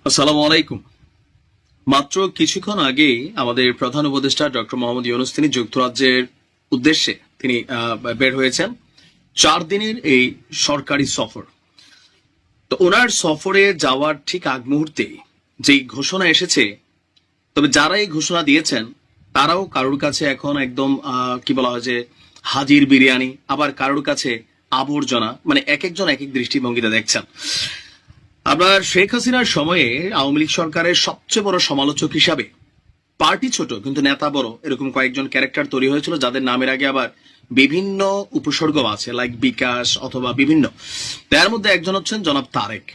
আসসালামু আলাইকুম। মাত্র কিছুক্ষণ আগেই আমাদের প্রধান উপদেষ্টা ডক্টর মোহাম্মদ ইউনূস তিনি যুক্তরাজ্যের উদ্দেশ্যে তিনি বের হয়েছেন 4 দিনের এই সরকারি সফর। তো ওনার সফরে যাওয়ার ঠিক আগ মুহূর্তে যেই ঘোষণা এসেছে, তবে যারা এই ঘোষণা দিয়েছেন তারাও কারোর কাছে এখন একদম কি বলা হয় যে হাজির বিরিয়ানি, আবার কারোর কাছে আবর্জনা, মানে এক একজন এক এক দৃষ্টিভঙ্গিতে দেখছেন। আপনার শেখ হাসিনার সময়ে আওয়ামী লীগ সরকারের সবচেয়ে বড় সমালোচক হিসাবে, পার্টি ছোট কিন্তু নেতা বড়, এরকম কয়েকজন ক্যারেক্টার তৈরি হয়েছিল যাদের নামের আগে আবার বিভিন্ন উপসর্গ আছে, লাইক বিকাশ অথবা বিভিন্ন। তার মধ্যে একজন হচ্ছেন জনাব তারেক।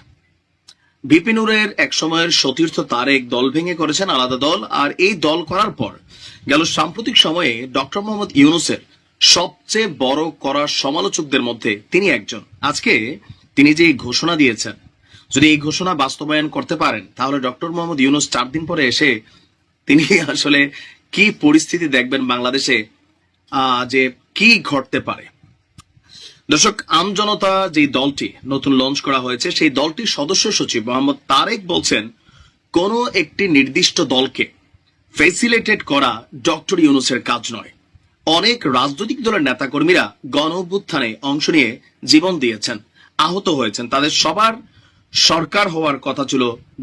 বিপিনুরের এক সময়ের সতীর্থ তারেক দল ভেঙে করেছেন আলাদা দল, আর এই দল করার পর গেল সাম্প্রতিক সময়ে ডক্টর মোহাম্মদ ইউনূসের সবচেয়ে বড় করা সমালোচকদের মধ্যে তিনি একজন। আজকে তিনি যে ঘোষণা দিয়েছেন, যদি এই ঘোষণা বাস্তবায়ন করতে পারেন তাহলে ডক্টর মোহাম্মদ ইউনূস 4 দিন পরে এসে তিনি আসলে কি পরিস্থিতি দেখবেন বাংলাদেশে, যে কি ঘটতে পারে। দর্শক, আমজনতা যে দলটি নতুন লঞ্চ করা হয়েছে, সেই দলটির সদস্য সচিব মোহাম্মদ তারেক বলছেন, কোন একটি নির্দিষ্ট দলকে ফেসিলিটেট করা ডক্টর ইউনূসের কাজ নয়। অনেক রাজনৈতিক দলের নেতাকর্মীরা গণ অভ্যুত্থানে অংশ নিয়ে জীবন দিয়েছেন, আহত হয়েছেন, তাদের সবার সরকার হওয়ার কথা ছিল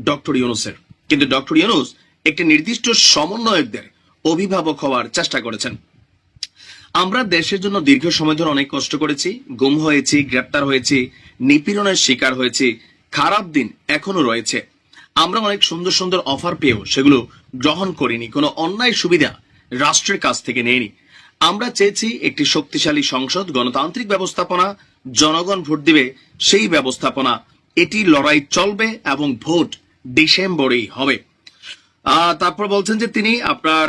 ডক্টর ইউনূসের, কিন্তু ডক্টর ইউনূস একটি নির্দিষ্ট সমন্বয়কদের অভিভাবক হওয়ার চেষ্টা করেছেন। আমরা দেশের জন্য দীর্ঘ সময় ধরে অনেক কষ্ট করেছি, গুম হয়েছি, গ্রেপ্তার হয়েছি, নিপীড়নের শিকার হয়েছি, খারাপ দিন এখনো রয়েছে। আমরা অনেক সুন্দর সুন্দর অফার পেয়েও সেগুলো গ্রহণ করিনি, কোনো অন্যায় সুবিধা রাষ্ট্রের কাছ থেকে নেইনি। আমরা চেয়েছি একটি শক্তিশালী সংসদ, গণতান্ত্রিক ব্যবস্থাপনা, জনগণ ভোট দিবে সেই ব্যবস্থাপনা। এটি লড়াই চলবে এবং ভোট ডিসেম্বরেই হবে। তারপর বলছেন যে তিনি আপনার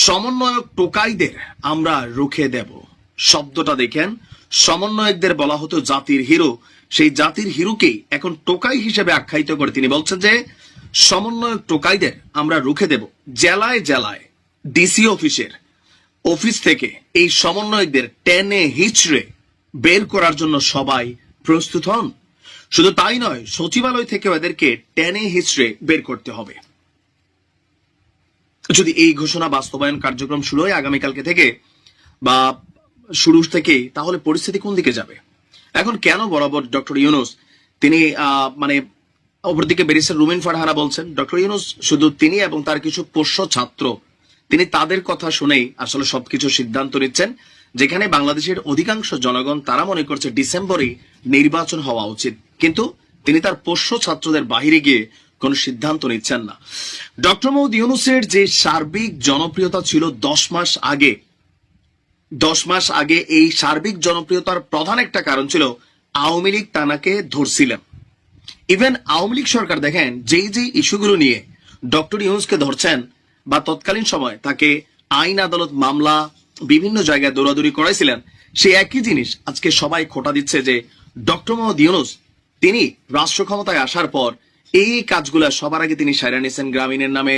সমন্বয়ক টোকাইদের আমরা রুখে দেব। শব্দটা দেখেন, সমন্বয়কদের বলা হতো জাতির হিরো, সেই জাতির হিরোকেই এখন টোকাই হিসেবে আখ্যায়িত করে তিনি বলছেন যে সমন্বয়ক টোকাইদের আমরা রুখে দেব। জেলায় জেলায় ডিসি অফিস থেকে এই সমন্বয়কদের টেনে হিচড়ে বের করার জন্য সবাই প্রস্তুত হন। শুধু তাই নয়, সচিবালয় থেকে এদেরকে টেনে হিচড়ে বের করতে হবে। যদি এই ঘোষণা বাস্তবায়ন কার্যক্রম শুরু হয় আগামীকালকে থেকে বা শুরু থেকে, তাহলে পরিস্থিতি কোন দিকে যাবে? এখন কেন বরাবর ডক্টর ইউনূস তিনি মানে অপরদিকে ব্যারিস্টার রুমিন ফারহানা বলছেন ডক্টর ইউনূস শুধু তিনি এবং তার কিছু পোষ্য ছাত্র, তিনি তাদের কথা শুনেই আসলে সবকিছু সিদ্ধান্ত নিচ্ছেন, যেখানে বাংলাদেশের অধিকাংশ জনগণ তারা মনে করছে ডিসেম্বরে নির্বাচন হওয়া উচিত, কিন্তু তিনি তার পোষ্য ছাত্রদের বাহিরে গিয়ে কোন সিদ্ধান্ত নিচ্ছেন না। ডক্টর মোহাম্মদ ইউনূসের যে সার্বিক জনপ্রিয়তা ছিল 10 মাস আগে এই সার্বিক জনপ্রিয়তার প্রধান একটা কারণ ছিল আওয়ামী লীগ তানাকে ধরছিলেন। ইভেন আওয়ামী লীগ সরকার দেখেন যেই ইস্যুগুলো নিয়ে ডক্টর ইউনূসকে ধরছেন বা তৎকালীন সময় তাকে আইন আদালত মামলা বিভিন্ন জায়গায় দৌড়াদৌড়ি করাইছিলেন, সেই একই জিনিস আজকে সবাই খোঁটা দিচ্ছে যে ডক্টর মোহাম্মদ ইউনূস তিনি রাষ্ট্র ক্ষমতায় আসার পর এই কাজগুলা সবার আগে তিনি সাইরা নিয়েছেন। গ্রামীণের নামে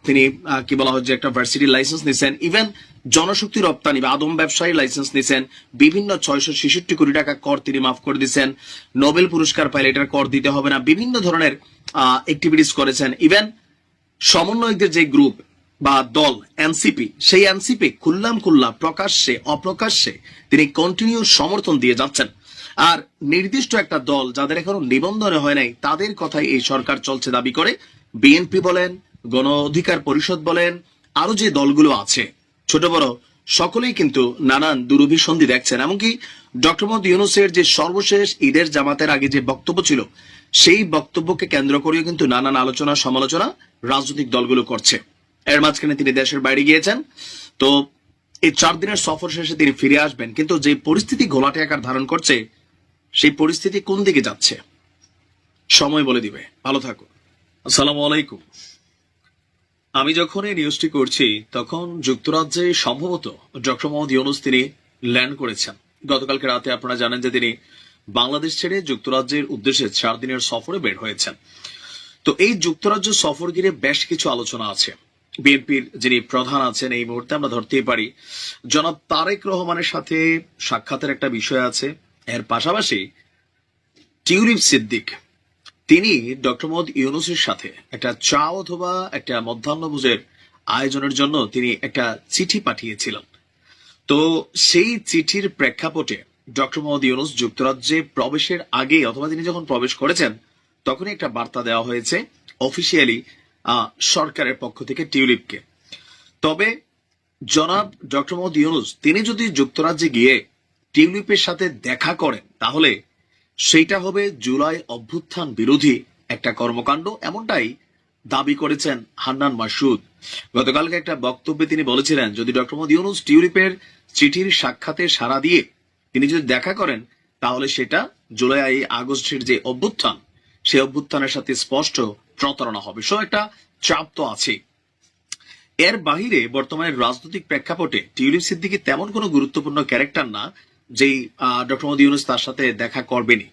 তিনি কি বলা হচ্ছে একটা ভার্সিটির লাইসেন্স নিছেন, ইভেন জনশক্তি রপ্তানি বা আদম ব্যবসায়ী লাইসেন্স নিছেন, বিভিন্ন 666 কোটি টাকা কর তিনি মাফ করে দিচ্ছেন, নোবেল পুরস্কার পাইলে এটার কর দিতে হবে না, বিভিন্ন ধরনের অ্যাক্টিভিটিস করেছেন। ইভেন সমন্বয়কদের যে গ্রুপ বা দল এনসিপি, সেই এনসিপি খুল্লাম খুল্লা প্রকাশ্যে অপ্রকাশ্যে তিনি কন্টিনিউ সমর্থন দিয়ে যাচ্ছেন। আর নির্দিষ্ট একটা দল যাদের এখনো নিবন্ধনে হয় নাই তাদের কথাই এই সরকার চলছে দাবি করে বিএনপি বলেন, গণ অধিকার পরিষদ বলেন, আরো যে দলগুলো আছে ছোট বড় সকলেই কিন্তু নানান দুরভিসন্ধি দেখছেন। এমনকি ডক্টর মোহাম্মদ ইউনূসের যে সর্বশেষ ঈদের জামাতের আগে যে বক্তব্য ছিল, সেই বক্তব্যকে কেন্দ্র করেও কিন্তু নানান আলোচনা সমালোচনা রাজনৈতিক দলগুলো করছে। এর মাঝখানে তিনি দেশের বাইরে গিয়েছেন, তো এই 4 দিনের সফর শেষে তিনি ফিরে আসবেন, কিন্তু যে পরিস্থিতি ঘোলাটে আকার ধারণ করছে সেই পরিস্থিতি কোন দিকে যাচ্ছে সময় বলে দিবে। ভালো থাকুন। আসসালামু আলাইকুম। আমি যখন এই নিউজটি করছি তখন যুক্তরাজ্যে সম্ভবত ডক্টর মোহাম্মদ ইউনূস তিনি ল্যান্ড করেছেন। গতকালকে রাতে আপনারা জানেন যে তিনি বাংলাদেশ ছেড়ে যুক্তরাজ্যের উদ্দেশ্যে 4 দিনের সফরে বের হয়েছেন। তো এই যুক্তরাজ্য সফর ঘিরে বেশ কিছু আলোচনা আছে। বিএনপির যিনি প্রধান আছেন এই মুহূর্তে আমরা ধরতেই পারি জনাব তারেক রহমানের সাথে সাক্ষাতের একটা বিষয় আছে। এর পাশাপাশি টিউলিপ সিদ্দিক তিনি ডক্টর মোহাম্মদ ইউনূসের সাথে একটা চা অথবা একটা মধ্যাহ্নভোজের আয়োজনের জন্য তিনি একটা চিঠি পাঠিয়েছিলেন। তো সেই চিঠির প্রেক্ষাপটে ডক্টর মোহাম্মদ ইউনূস যুক্তরাজ্যে প্রবেশের আগে অথবা তিনি যখন প্রবেশ করেছেন তখনই একটা বার্তা দেওয়া হয়েছে অফিসিয়ালি সরকারের পক্ষ থেকে টিউলিপকে। তবে জনাব ডক্টর মোহাম্মদ ইউনূস তিনি যদি যুক্তরাজ্যে গিয়ে টিউলিপের সাথে দেখা করেন তাহলে সেইটা হবে জুলাই অভ্যুত্থান বিরোধী একটা কর্মকাণ্ড, এমনটাই দাবি করেছেন হান্নান মাসুদ। গতকালকে একটা বক্তব্যে তিনি বলেছিলেন যদি ডক্টর মোহাম্মদ ইউনূস টিউলিপের চিঠির সাক্ষাতে সাড়া দিয়ে তিনি যদি দেখা করেন তাহলে সেটা জুলাই আগস্টের যে অভ্যুত্থান সেই অভ্যুত্থানের সাথে স্পষ্ট প্রতারণা হবে। সো একটা চাপ তো আছে। এর বাহিরে বর্তমানে রাজনৈতিক প্রেক্ষাপটে টিউলিপ সিদ্দিকী তেমন কোনো গুরুত্বপূর্ণ ক্যারেক্টার না যেই ডক্টর মোহাম্মদ ইউনূস তার সাথে দেখা করবেনি।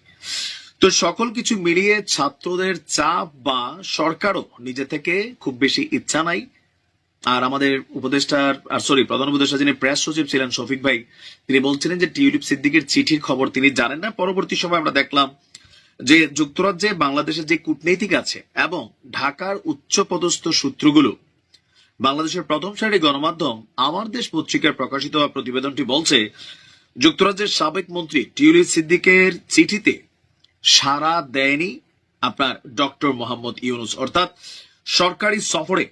তো সকল কিছু মিলিয়ে ছাত্রদের চাপ বা সরকারও নিজে থেকে খুব বেশি ইচ্ছা নাই। আর আমাদের প্রধান উপদেষ্টা যিনি প্রেস সচিব ছিলেন শফিক ভাই, তিনি বলছিলেন যে টিউলিপ সিদ্দিকীর চিঠির খবর তিনি জানেন না। পরবর্তী সময় আমরা দেখলাম যে যুক্তরাজ্যে বাংলাদেশের যে কূটনীতিক আছে এবং ঢাকার উচ্চপদস্থ সূত্রগুলো বাংলাদেশের প্রথম সারির গণমাধ্যম আমার দেশ পত্রিকায় প্রকাশিত হওয়া প্রতিবেদনটি বলছে যুক্তরাজ্যের সাবেক মন্ত্রী টিউলিপ সিদ্দিকের চিঠিতে সাড়া দেয়নি আপনার ডক্টর মোহাম্মদ ইউনূস। অর্থাৎ সরকারি সফরে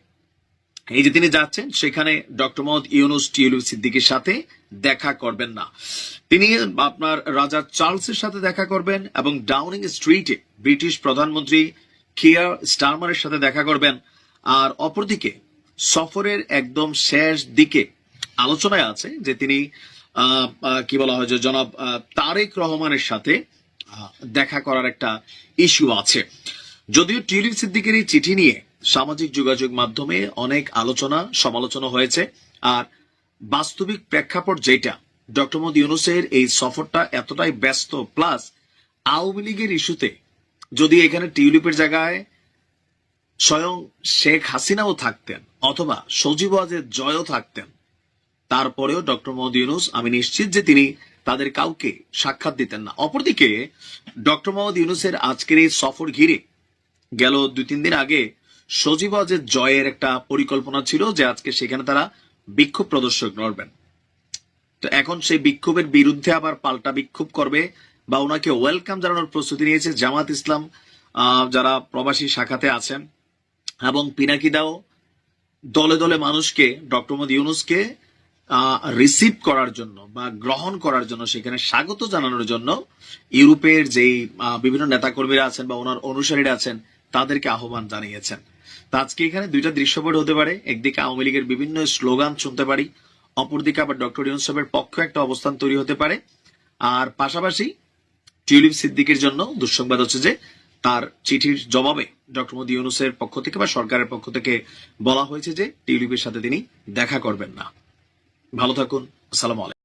এই যে তিনি যাচ্ছেন সেখানে ডক্টর মোহাম্মদ ইউনূস টিউলিপ সিদ্দিকীর সাথে দেখা করবেন না। তিনি আপনার রাজা চার্লসের সাথে দেখা করবেন এবং ডাউনিং স্ট্রিটে ব্রিটিশ প্রধানমন্ত্রী কিয়ার স্টারমারের সাথে দেখা করবেন। আর অপরদিকে সফরের একদম শেষ দিকে আলোচনায় আছে যে তিনি কি বলা হয় যে জনাব তারেক রহমানের সাথে দেখা করার একটা ইস্যু আছে। যদিও টিউলিপ সিদ্দিকের এই চিঠি নিয়ে সামাজিক যোগাযোগ মাধ্যমে অনেক আলোচনা সমালোচনা হয়েছে, আর বাস্তবিক প্রেক্ষাপট যেটা ডক্টর মোহাম্মদ ইউনূসের এই সফরটা এতটাই ব্যস্ত, প্লাস আওয়ামী লীগের ইস্যুতে যদি এখানে টিউলিপের জায়গায় স্বয়ং শেখ হাসিনাও থাকতেন অথবা সজীব ওয়াজেদ জয়ও থাকতেন, তারপরেও ডক্টর মোহাম্মদ ইউনূস আমি নিশ্চিত যে তিনি তাদের কাউকে সাক্ষাৎ দিতেন না। অপরদিকে ডক্টর মোহাম্মদ ইউনূসের আজকের এই সফর ঘিরে গেল 2-3 দিন আগে সজীব ওয়াজেদ জয়ের একটা পরিকল্পনা ছিল যে আজকে সেখানে তারা বিক্ষোভ প্রদর্শন করবেন। তো এখন সেই বিক্ষোভের বিরুদ্ধে আবার পাল্টা বিক্ষোভ করবে বা ওনাকে ওয়েলকাম জানানোর প্রস্তুতি নিয়েছে জামাত ইসলাম যারা প্রবাসী শাখাতে আছেন, এবং পিনাকিদাও দলে দলে মানুষকে ডক্টর মোহাম্মদ ইউনূসকে রিসিভ করার জন্য বা গ্রহণ করার জন্য সেখানে স্বাগত জানানোর জন্য ইউরোপের যেই বিভিন্ন নেতাকর্মীরা আছেন বা ওনার অনুসারীরা আছেন তাদেরকে আহ্বান জানিয়েছেন। তো আজকে এখানে দুইটা দৃশ্যপট হতে পারে, একদিকে আওয়ামী লীগের বিভিন্ন স্লোগান শুনতে পারি, অপরদিকে আবার ডক্টর ইউনূস সাহেবের পক্ষে একটা অবস্থান তৈরি হতে পারে। আর পাশাপাশি টিউলিপ সিদ্দিকীর জন্য দুঃসংবাদ হচ্ছে যে তার চিঠির জবাবে ডক্টর মোহাম্মদ ইউনূসের পক্ষ থেকে বা সরকারের পক্ষ থেকে বলা হয়েছে যে টিউলিপের সাথে তিনি দেখা করবেন না। ভালো থাকুন। আসসালামু আলাইকুম।